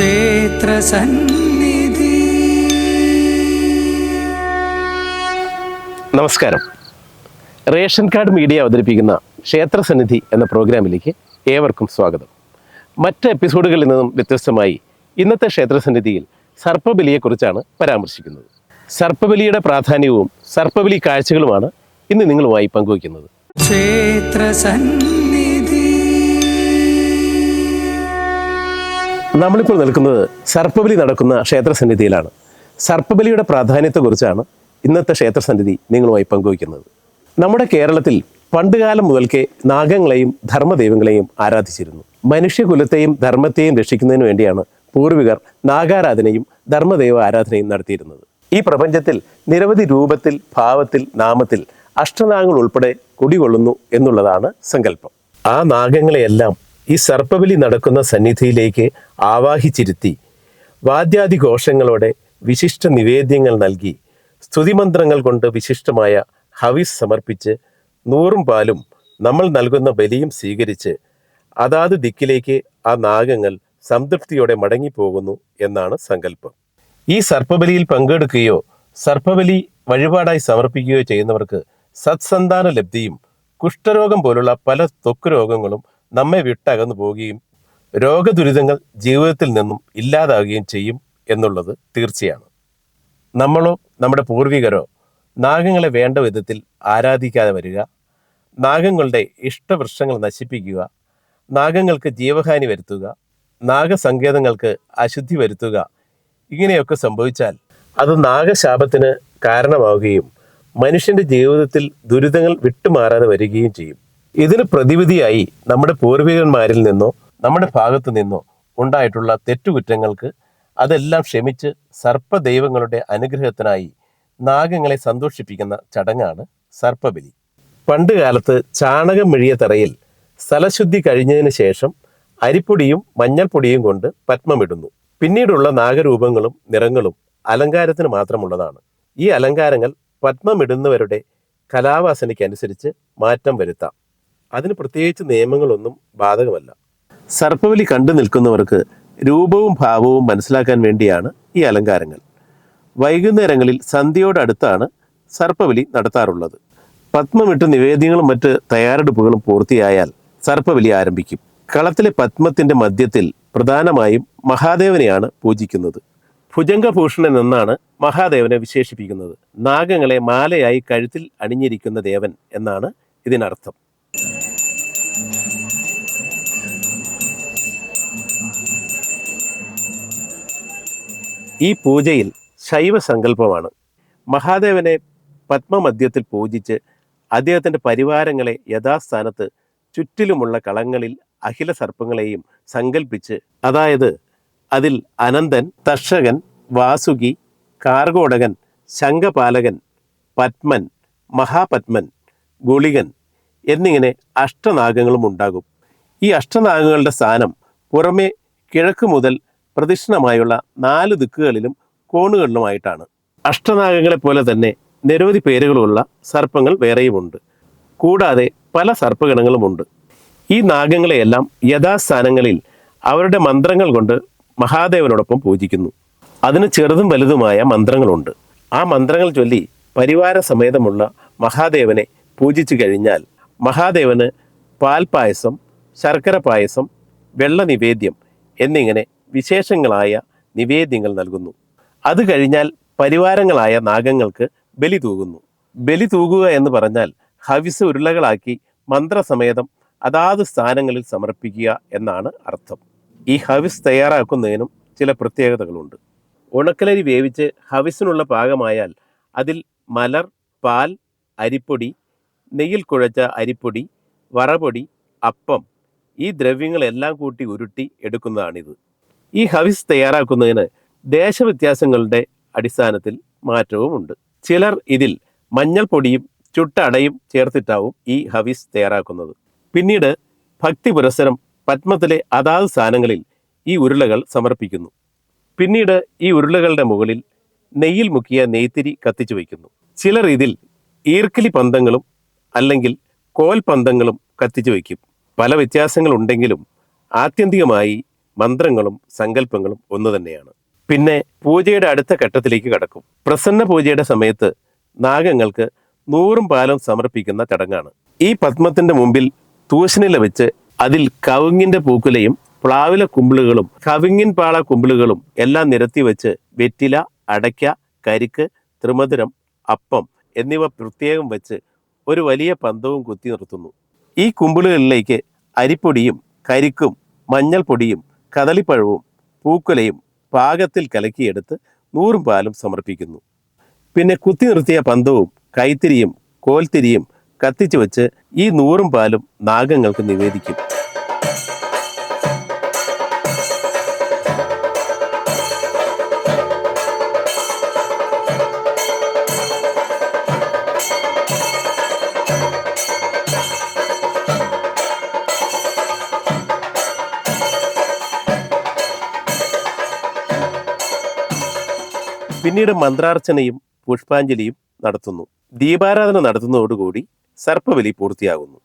ക്ഷേത്രസന്നിധി. നമസ്കാരം. Ration card media അവതരിപ്പിക്കുന്ന ക്ഷേത്രസന്നിധി എന്ന പ്രോഗ്രാമിലേക്ക് ഏവർക്കും സ്വാഗതം. മറ്റ് എപ്പിസോഡുകളിൽ നിന്നും വ്യത്യസ്തമായി ഇന്നത്തെ ക്ഷേത്രസന്നിധിയിൽ സർപ്പബലിയെക്കുറിച്ചാണ് പരാമർശിക്കുന്നത്. സർപ്പബലിയുടെ പ്രാധാന്യവും സർപ്പബലി കാഴ്ചകളുമാണ് ഇന്ന് നിങ്ങളുമായി പങ്കുവയ്ക്കുന്നത്. ക്ഷേത്രസന്നിധി. നമ്മളിപ്പോൾ നിൽക്കുന്നത് സർപ്പബലി നടക്കുന്ന ക്ഷേത്രസന്നിധിയിലാണ്. സർപ്പബലിയുടെ പ്രാധാന്യത്തെക്കുറിച്ചാണ് ഇന്നത്തെ ക്ഷേത്രസന്നിധി നിങ്ങളുമായി പങ്കുവയ്ക്കുന്നത്. നമ്മുടെ കേരളത്തിൽ പണ്ടുകാലം മുതൽക്കേ നാഗങ്ങളെയും ധർമ്മദൈവങ്ങളെയും ആരാധിച്ചിരുന്നു. മനുഷ്യകുലത്തെയും ധർമ്മത്തെയും രക്ഷിക്കുന്നതിന് വേണ്ടിയാണ് പൂർവികർ നാഗാരാധനയും ധർമ്മദൈവ ആരാധനയും നടത്തിയിരുന്നത്. ഈ പ്രപഞ്ചത്തിൽ നിരവധി രൂപത്തിൽ, ഭാവത്തിൽ, നാമത്തിൽ അഷ്ടനാഗങ്ങൾ ഉൾപ്പെടെ കുടികൊള്ളുന്നു എന്നുള്ളതാണ് സങ്കല്പം. ആ നാഗങ്ങളെയെല്ലാം ഈ സർപ്പബലി നടക്കുന്ന സന്നിധിയിലേക്ക് ആവാഹിച്ചിരുത്തി വാദ്യാദി ഘോഷങ്ങളോടെ വിശിഷ്ട നിവേദ്യങ്ങൾ നൽകി സ്തുതിമന്ത്രങ്ങൾ കൊണ്ട് വിശിഷ്ടമായ ഹവിസ് സമർപ്പിച്ച് നൂറും പാലും നമ്മൾ നൽകുന്ന ബലിയും സ്വീകരിച്ച് അതാത് ദിക്കിലേക്ക് ആ നാഗങ്ങൾ സംതൃപ്തിയോടെ മടങ്ങിപ്പോകുന്നു എന്നാണ് സങ്കല്പം. ഈ സർപ്പബലിയിൽ പങ്കെടുക്കുകയോ സർപ്പബലി വഴിപാടായി സമർപ്പിക്കുകയോ ചെയ്യുന്നവർക്ക് സത്സന്താന ലബ്ധിയും കുഷ്ഠരോഗം പോലുള്ള പല ത്വക്ക് രോഗങ്ങളും നമ്മെ വിട്ടകന്നു പോവുകയും രോഗദുരിതങ്ങൾ ജീവിതത്തിൽ നിന്നും ഇല്ലാതാവുകയും ചെയ്യും എന്നുള്ളത് തീർച്ചയാണ്. നമ്മളോ നമ്മുടെ പൂർവികരോ നാഗങ്ങളെ വേണ്ട വിധത്തിൽ ആരാധിക്കാതെ വരിക, നാഗങ്ങളുടെ ഇഷ്ടവൃക്ഷങ്ങൾ നശിപ്പിക്കുക, നാഗങ്ങൾക്ക് ജീവഹാനി വരുത്തുക, നാഗസങ്കേതങ്ങൾക്ക് അശുദ്ധി വരുത്തുക, ഇങ്ങനെയൊക്കെ സംഭവിച്ചാൽ അത് നാഗശാപത്തിന് കാരണമാവുകയും മനുഷ്യന്റെ ജീവിതത്തിൽ ദുരിതങ്ങൾ വിട്ടുമാറാതെ വരികയും ചെയ്യും. ഇതിന് പ്രതിവിധിയായി നമ്മുടെ പൂർവികന്മാരിൽ നിന്നോ നമ്മുടെ ഭാഗത്തു നിന്നോ ഉണ്ടായിട്ടുള്ള തെറ്റുകുറ്റങ്ങൾക്ക് അതെല്ലാം ക്ഷമിച്ച് സർപ്പദൈവങ്ങളുടെ അനുഗ്രഹത്തിനായി നാഗങ്ങളെ സന്തോഷിപ്പിക്കുന്ന ചടങ്ങാണ് സർപ്പബലി. പണ്ട് കാലത്ത് ചാണകം മെഴിയ തറയിൽ സ്ഥലശുദ്ധി കഴിഞ്ഞതിന് ശേഷം അരിപ്പൊടിയും മഞ്ഞൾപ്പൊടിയും കൊണ്ട് പത്മമിടുന്നു. പിന്നീടുള്ള നാഗരൂപങ്ങളും നിറങ്ങളും അലങ്കാരത്തിന് മാത്രമുള്ളതാണ്. ഈ അലങ്കാരങ്ങൾ പത്മമിടുന്നവരുടെ കലാവാസനയ്ക്കനുസരിച്ച് മാറ്റം വരുത്താം. അതിന് പ്രത്യേകിച്ച് നിയമങ്ങളൊന്നും ബാധകമല്ല. സർപ്പബലി കണ്ടു നിൽക്കുന്നവർക്ക് രൂപവും ഭാവവും മനസ്സിലാക്കാൻ വേണ്ടിയാണ് ഈ അലങ്കാരങ്ങൾ. വൈകുന്നേരങ്ങളിൽ സന്ധ്യയോടടുത്താണ് സർപ്പബലി നടത്താറുള്ളത്. പത്മമിട്ട് നിവേദ്യങ്ങളും മറ്റ് തയ്യാറെടുപ്പുകളും പൂർത്തിയായാൽ സർപ്പബലി ആരംഭിക്കും. കളത്തിലെ പത്മത്തിൻ്റെ മധ്യത്തിൽ പ്രധാനമായും മഹാദേവനെയാണ് പൂജിക്കുന്നത്. ഭുജംഗഭൂഷണൻ എന്നാണ് മഹാദേവനെ വിശേഷിപ്പിക്കുന്നത്. നാഗങ്ങളെ മാലയായി കഴുത്തിൽ അണിഞ്ഞിരിക്കുന്ന ദേവൻ എന്നാണ് ഇതിനർത്ഥം. ഈ പൂജയിൽ ശൈവ സങ്കല്പമാണ്. മഹാദേവനെ പത്മമധ്യത്തിൽ പൂജിച്ച് അദ്ദേഹത്തിൻ്റെ പരിവാരങ്ങളെ യഥാസ്ഥാനത്ത് ചുറ്റിലുമുള്ള കളങ്ങളിൽ അഖില സർപ്പങ്ങളെയും സങ്കല്പിച്ച്, അതായത് അതിൽ അനന്തൻ, തക്ഷകൻ, വാസുകി, കാർഗോടകൻ, ശംഖപാലകൻ, പത്മൻ, മഹാപത്മൻ, ഗുളികൻ എന്നിങ്ങനെ അഷ്ടനാഗങ്ങളും ഉണ്ടാകും. ഈ അഷ്ടനാഗങ്ങളുടെ സ്ഥാനം പുറമെ കിഴക്ക് മുതൽ പ്രദക്ഷിണമായുള്ള 4 ദിക്കുകളിലും കോണുകളിലുമായിട്ടാണ്. അഷ്ടനാഗങ്ങളെ പോലെ തന്നെ നിരവധി പേരുകളുള്ള സർപ്പങ്ങൾ വേറെയുമുണ്ട്. കൂടാതെ പല സർപ്പഗണങ്ങളുമുണ്ട്. ഈ നാഗങ്ങളെയെല്ലാം യഥാസ്ഥാനങ്ങളിൽ അവരുടെ മന്ത്രങ്ങൾ കൊണ്ട് മഹാദേവനോടൊപ്പം പൂജിക്കുന്നു. അതിന് ചെറുതും വലുതുമായ മന്ത്രങ്ങളുണ്ട്. ആ മന്ത്രങ്ങൾ ചൊല്ലി പരിവാര സമേതമുള്ള മഹാദേവനെ പൂജിച്ചു കഴിഞ്ഞാൽ മഹാദേവന് പാൽപായസം, ശർക്കര പായസം, വെള്ള നിവേദ്യം എന്നിങ്ങനെ വിശേഷങ്ങളായ നിവേദ്യങ്ങൾ നൽകുന്നു. അത് കഴിഞ്ഞാൽ പരിവാരങ്ങളായ നാഗങ്ങൾക്ക് ബലി തൂകുന്നു. ബലി തൂകുക എന്ന് പറഞ്ഞാൽ ഹവിസ് ഉരുളകളാക്കി മന്ത്രസമേതം അതാത് സ്ഥാനങ്ങളിൽ സമർപ്പിക്കുക എന്നാണ് അർത്ഥം. ഈ ഹവിസ് തയ്യാറാക്കുന്നതിനും ചില പ്രത്യേകതകളുണ്ട്. ഉണക്കലരി വേവിച്ച് ഹവിസിനുള്ള പാകമായാൽ അതിൽ മലർ, പാൽ, അരിപ്പൊടി, നെയ്യിൽ കുഴച്ച അരിപ്പൊടി, വറപൊടി, അപ്പം ഈ ദ്രവ്യങ്ങളെല്ലാം കൂട്ടി ഉരുട്ടി എടുക്കുന്നതാണിത്. ഈ ഹവിസ് തയ്യാറാക്കുന്നതിന് ദേശവ്യത്യാസങ്ങളുടെ അടിസ്ഥാനത്തിൽ മാറ്റവുമുണ്ട്. ചിലർ ഇതിൽ മഞ്ഞൾപ്പൊടിയും ചുട്ട അടയും ചേർത്തിട്ടാവും ഈ ഹവിസ് തയ്യാറാക്കുന്നത്. പിന്നീട് ഭക്തി പുരസ്സരം പത്മത്തിലെ അതാത് സ്ഥാനങ്ങളിൽ ഈ ഉരുളകൾ സമർപ്പിക്കുന്നു. പിന്നീട് ഈ ഉരുളകളുടെ മുകളിൽ നെയ്യിൽ മുക്കിയ നെയ്ത്തിരി കത്തിച്ചു വയ്ക്കുന്നു. ചിലർ ഇതിൽ ഈർക്കിലി പന്തങ്ങളും അല്ലെങ്കിൽ കോൽ പന്തങ്ങളും കത്തിച്ചു വയ്ക്കും. പല വ്യത്യാസങ്ങളുണ്ടെങ്കിലും ആത്യന്തികമായി മന്ത്രങ്ങളും സങ്കല്പങ്ങളും ഒന്നു തന്നെയാണ്. പിന്നെ പൂജയുടെ അടുത്ത ഘട്ടത്തിലേക്ക് കടക്കും. പ്രസന്ന പൂജയുടെ സമയത്ത് നാഗങ്ങൾക്ക് 100 പാലും സമർപ്പിക്കുന്ന ചടങ്ങാണ്. ഈ പത്മത്തിന്റെ മുമ്പിൽ തൂശനില വെച്ച് അതിൽ കവുങ്ങിന്റെ പൂക്കുലയും പ്ലാവില കുമ്പിളുകളും കവിങ്ങിൻ പാള കുമ്പിളുകളും എല്ലാം നിരത്തി വെച്ച് വെറ്റില, അടയ്ക്ക, കരിക്ക്, ത്രിമധുരം, അപ്പം എന്നിവ പ്രത്യേകം വെച്ച് ഒരു വലിയ പന്തവും കുത്തി നിർത്തുന്നു. ഈ കുമ്പിളുകളിലേക്ക് അരിപ്പൊടിയും കരിക്കും മഞ്ഞൾപ്പൊടിയും കദളിപ്പഴവും പൂക്കുലയും പാകത്തിൽ കലക്കിയെടുത്ത് 100 പാലും സമർപ്പിക്കുന്നു. പിന്നെ കുത്തി നിർത്തിയ പന്തവും കൈത്തിരിയും കോൽത്തിരിയും കത്തിച്ചു വെച്ച് ഈ 100 പാലും നാഗങ്ങൾക്ക് നിവേദിക്കും. പിന്നീട് മന്ത്രാർച്ചനയും പുഷ്പാഞ്ജലിയും നടത്തുന്നു. ദീപാരാധന നടത്തുന്നതോടുകൂടി സർപ്പബലി പൂർത്തിയാകുന്നു.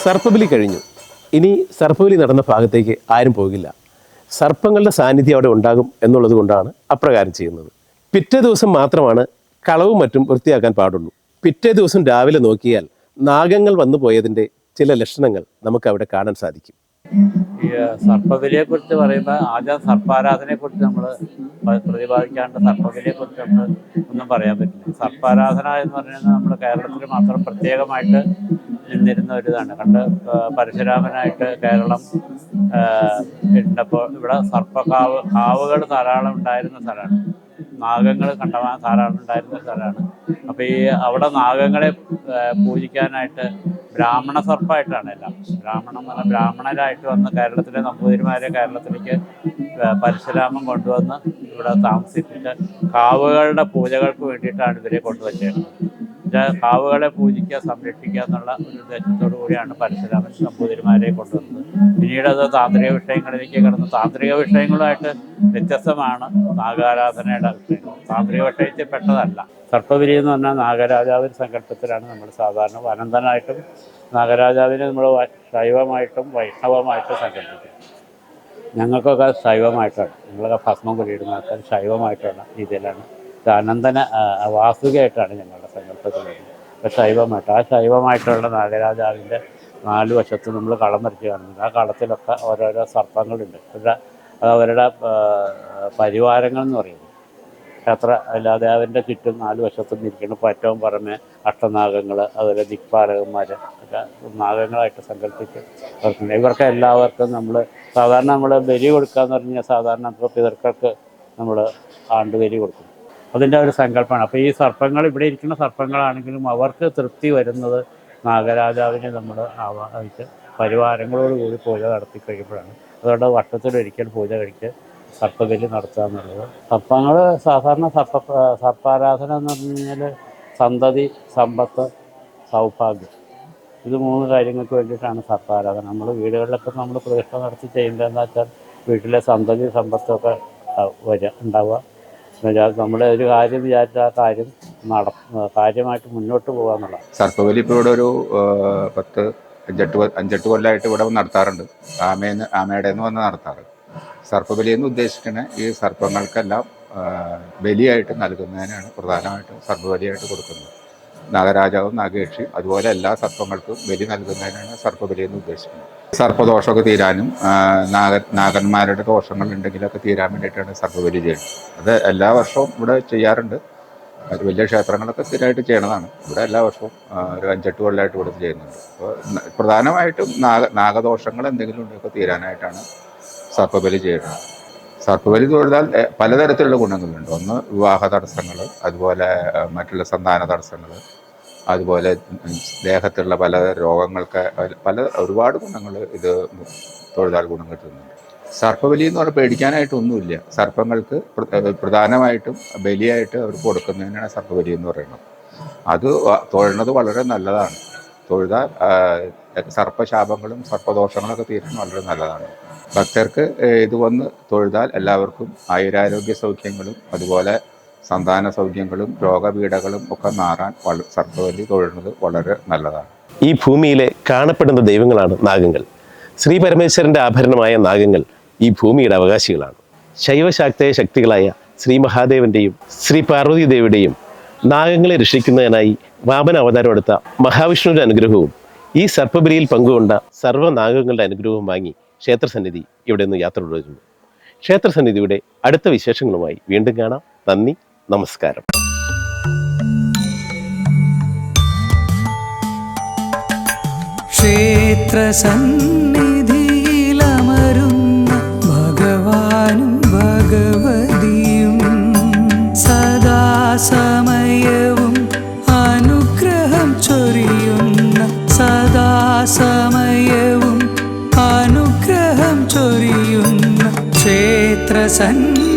സർപ്പബലി കഴിഞ്ഞു. ഇനി സർപ്പബലി നടന്ന ഭാഗത്തേക്ക് ആരും പോകില്ല. സർപ്പങ്ങളുടെ സാന്നിധ്യം അവിടെ ഉണ്ടാകും എന്നുള്ളത് കൊണ്ടാണ് അപ്രകാരം ചെയ്യുന്നത്. പിറ്റേ ദിവസം മാത്രമാണ് കളവും മറ്റും വൃത്തിയാക്കാൻ പാടുള്ളൂ. പിറ്റേ ദിവസം രാവിലെ നോക്കിയാൽ നാഗങ്ങൾ വന്നു പോയതിൻ്റെ ചില ലക്ഷണങ്ങൾ നമുക്ക് അവിടെ കാണാൻ സാധിക്കും. ഈ സർപ്പബലിയെക്കുറിച്ച് പറയുമ്പോൾ ആദ്യം സർപ്പാരാധനയെക്കുറിച്ച് നമ്മൾ പ്രതിപാദിക്കാണ്ട് സർപ്പബലിയെക്കുറിച്ച് നമ്മൾ ഒന്നും പറയാൻ പറ്റില്ല. സർപ്പാരാധന എന്ന് പറയുന്നത് നമ്മൾ കേരളത്തിൽ മാത്രം പ്രത്യേകമായിട്ട് നിന്നിരുന്ന ഒരു ഇതാണ്. പരശുരാമനായിട്ട് കേരളം ഉണ്ടപ്പോൾ ഇവിടെ കാവുകൾ ധാരാളം ഉണ്ടായിരുന്ന സ്ഥലമാണ്. നാഗങ്ങൾ കണ്ടമാനം ധാരാളം ഉണ്ടായിരുന്ന സ്ഥലമാണ്. അപ്പോൾ ഈ അവിടെ നാഗങ്ങളെ പൂജിക്കാനായിട്ട് ബ്രാഹ്മണ സർപ്പമായിട്ടാണ് എല്ലാം. ബ്രാഹ്മണരായിട്ട് വന്ന് കേരളത്തിലെ നമ്പൂതിരിമാരെ കേരളത്തിലേക്ക് പരശുരാമൻ കൊണ്ടുവന്ന് ഇവിടെ താമസിപ്പിച്ച് കാവുകളുടെ പൂജകൾക്ക് വേണ്ടിയിട്ടാണ് ഇവരെ കൊണ്ടുവച്ചത്. കാവുകളെ പൂജിക്കുക, സംരക്ഷിക്കുക എന്നുള്ള ഒരു ഉദ്ദേശത്തോടു കൂടിയാണ് പരശുരാമൻ നമ്പൂതിരിമാരെ കൊണ്ടുവന്നത്. പിന്നീട് അത് താന്ത്രിക വിഷയങ്ങളിലേക്ക് കടന്നു. താന്ത്രിക വിഷയങ്ങളുമായിട്ട് വ്യത്യസ്തമാണ് നാഗാരാധനയുടെ വിഷയങ്ങൾ. താന്ത്രിക വിഷയത്തിൽ പെട്ടതല്ല. സർപ്പബലി എന്ന് പറഞ്ഞാൽ നാഗരാജാവിൻ്റെ സങ്കല്പത്തിലാണ് നമ്മൾ സാധാരണ അനന്തനായിട്ടും നാഗരാജാവിനെ നമ്മൾ ശൈവമായിട്ടും വൈഷ്ണവമായിട്ടും സങ്കല്പിക്കും. ഞങ്ങൾക്കൊക്കെ ശൈവമായിട്ടാണ്, ഞങ്ങളൊക്കെ ഭസ്മം കുടിയിടുന്നതൊക്കെ ശൈവമായിട്ടുള്ള രീതിയിലാണ്. അനന്തന വാസുകയായിട്ടാണ് ഞങ്ങളുടെ സങ്കല്പത്തിൽ വരുന്നത്. അപ്പോൾ ശൈവമായിട്ട് ആ ശൈവമായിട്ടുള്ള നാഗരാജാവിൻ്റെ 4 വശത്തും നമ്മൾ കളം വരച്ച് കാണുന്നുണ്ട്. ആ കളത്തിലൊക്കെ ഓരോരോ സർപ്പങ്ങളുണ്ട്. അത് അവരുടെ പരിവാരങ്ങൾ എന്ന് പറയുന്നത്. ക്ഷേത്ര അല്ലാതെ അതിൻ്റെ ചുറ്റും 4 വശത്തും ഇരിക്കുന്ന ഏറ്റവും പുറമെ അഷ്ടനാഗങ്ങൾ, അതുപോലെ ദിക്പാലകന്മാർ ഒക്കെ നാഗങ്ങളായിട്ട് സങ്കല്പിച്ച് വർക്കുന്നുണ്ട്. ഇവർക്ക് എല്ലാവർക്കും നമ്മൾ സാധാരണ നമ്മൾ ബലി കൊടുക്കാന്ന് പറഞ്ഞാൽ സാധാരണ ഇപ്പോൾ പിതൃക്കൾക്ക് നമ്മൾ ആണ്ടുബലി കൊടുക്കും. അതിൻ്റെ ഒരു സങ്കല്പമാണ്. അപ്പോൾ ഈ സർപ്പങ്ങൾ, ഇവിടെ ഇരിക്കുന്ന സർപ്പങ്ങളാണെങ്കിലും അവർക്ക് തൃപ്തി വരുന്നത് നാഗരാജാവിനെ നമ്മൾ ആവാഹിച്ച് പരിവാരങ്ങളോടുകൂടി പൂജ നടത്തി കഴിയുമ്പോഴാണ്. അതുകൊണ്ട് വർഷത്തിലൊരിക്കൽ പൂജ കഴിച്ച് സർപ്പബലി നടത്തുക എന്നുള്ളത്. സർപ്പങ്ങൾ സാധാരണ സർപ്പാരാധന എന്ന് പറഞ്ഞു കഴിഞ്ഞാൽ സന്തതി, സമ്പത്ത്, സൗഭാഗ്യം ഇത് 3 കാര്യങ്ങൾക്ക് വേണ്ടിയിട്ടാണ് സർപ്പാരാധന. നമ്മൾ വീടുകളിലൊക്കെ നമ്മൾ പ്രതിഷ്ഠ നടത്തി ചെയ്യേണ്ടതെന്ന് വെച്ചാൽ വീട്ടിലെ സന്തതി സമ്പത്തൊക്കെ ഉണ്ടാവുക. എന്നുവെച്ചാൽ നമ്മുടെ ഒരു കാര്യം വിചാരിച്ച ആ കാര്യം കാര്യമായിട്ട് മുന്നോട്ട് പോകുക എന്നുള്ളതാണ്. സർപ്പബലി ഇപ്പോൾ ഇവിടെ ഒരു 5-8 കൊല്ലമായിട്ട് ഇവിടെ നടത്താറുണ്ട്. ആമയുടെ നിന്ന് വന്ന് നടത്താറ്. സർപ്പബലി എന്ന് ഉദ്ദേശിക്കുന്ന ഈ സർപ്പങ്ങൾക്കെല്ലാം ബലിയായിട്ട് നൽകുന്നതിനാണ് പ്രധാനമായിട്ടും സർപ്പബലിയായിട്ട് കൊടുക്കുന്നത്. നാഗരാജാവും നാഗയക്ഷിയും അതുപോലെ എല്ലാ സർപ്പങ്ങൾക്കും ബലി നൽകുന്നതിനാണ് സർപ്പബലി എന്ന് ഉദ്ദേശിക്കുന്നത്. സർപ്പദോഷമൊക്കെ തീരാനും നാഗന്മാരുടെ ദോഷങ്ങൾ ഉണ്ടെങ്കിലൊക്കെ തീരാൻ വേണ്ടിയിട്ടാണ് സർപ്പബലി ചെയ്യുന്നത്. അത് എല്ലാ വർഷവും ഇവിടെ ചെയ്യാറുണ്ട്. അത് വലിയ ക്ഷേത്രങ്ങളൊക്കെ സ്ഥിരമായിട്ട് ചെയ്യണതാണ്. ഇവിടെ എല്ലാ വർഷവും ഒരു 5-8 കൊല്ലമായിട്ട് ഇവിടെ ചെയ്യുന്നുണ്ട്. അപ്പോൾ പ്രധാനമായിട്ടും നാഗദോഷങ്ങൾ എന്തെങ്കിലും ഉണ്ടെങ്കിൽ തീരാനായിട്ടാണ് സർപ്പബലി ചെയ്യുന്നത്. സർപ്പബലി തൊഴുതാൽ പലതരത്തിലുള്ള ഗുണങ്ങളുണ്ട്. ഒന്ന് വിവാഹ തടസ്സങ്ങൾ, അതുപോലെ മറ്റുള്ള സന്താന തടസ്സങ്ങൾ, അതുപോലെ ദേഹത്തുള്ള പല രോഗങ്ങൾക്ക് ഒരുപാട് ഗുണങ്ങൾ ഇത് തൊഴുതാൽ ഗുണം കിട്ടുന്നുണ്ട്. സർപ്പബലി എന്ന് പറഞ്ഞാൽ പേടിക്കാനായിട്ടൊന്നുമില്ല. സർപ്പങ്ങൾക്ക് പ്രധാനമായിട്ടും ബലിയായിട്ട് അവർ കൊടുക്കുന്നതിനാണ് സർപ്പബലി എന്ന് പറയുന്നത്. അത് തൊഴുന്നത് വളരെ നല്ലതാണ്. തൊഴുതാൽ സർപ്പശാപങ്ങളും സർപ്പദോഷങ്ങളൊക്കെ തീരാൻ വളരെ നല്ലതാണ്. ഭക്തർക്ക് ഇത് വന്ന് തൊഴുതാൽ എല്ലാവർക്കും ആയുരാരോഗ്യ സൗഖ്യങ്ങളും അതുപോലെ സന്താന സൗഖ്യങ്ങളും രോഗപീഠകളും ഒക്കെ മാറാൻ സർപ്പബലി തൊഴുന്നത് വളരെ നല്ലതാണ്. ഈ ഭൂമിയിലെ കാണപ്പെടുന്ന ദൈവങ്ങളാണ് നാഗങ്ങൾ. ശ്രീ പരമേശ്വരൻ്റെ ആഭരണമായ നാഗങ്ങൾ ഈ ഭൂമിയുടെ അവകാശികളാണ്. ശൈവശാക്തേയ ശക്തികളായ ശ്രീ മഹാദേവൻ്റെയും ശ്രീ പാർവതി ദേവിയുടെയും നാഗങ്ങളെ രക്ഷിക്കുന്നതിനായി വാമന അവതാരം എടുത്ത മഹാവിഷ്ണുവിൻ്റെ അനുഗ്രഹവും ഈ സർപ്പബലിയിൽ പങ്കുകൊണ്ട സർവ്വനാഗങ്ങളുടെ അനുഗ്രഹവും വാങ്ങി ക്ഷേത്രസന്നിധി ഇവിടെ നിന്ന് യാത്ര തുടരുന്നു. ക്ഷേത്രസന്നിധിയുടെ അടുത്ത വിശേഷങ്ങളുമായി വീണ്ടും കാണാം. നന്ദി, നമസ്കാരം. ക്ഷേത്രസന്നിധിയിലമരുന്ന ഭഗവാനും ഭഗവതിയും സദാസമയവും അനുഗ്രഹം ചൊരിയുന്ന സദാസമയവും അനുഗ്രഹം ചൊരിയുന്ന ക്ഷേത്രസന്നിധി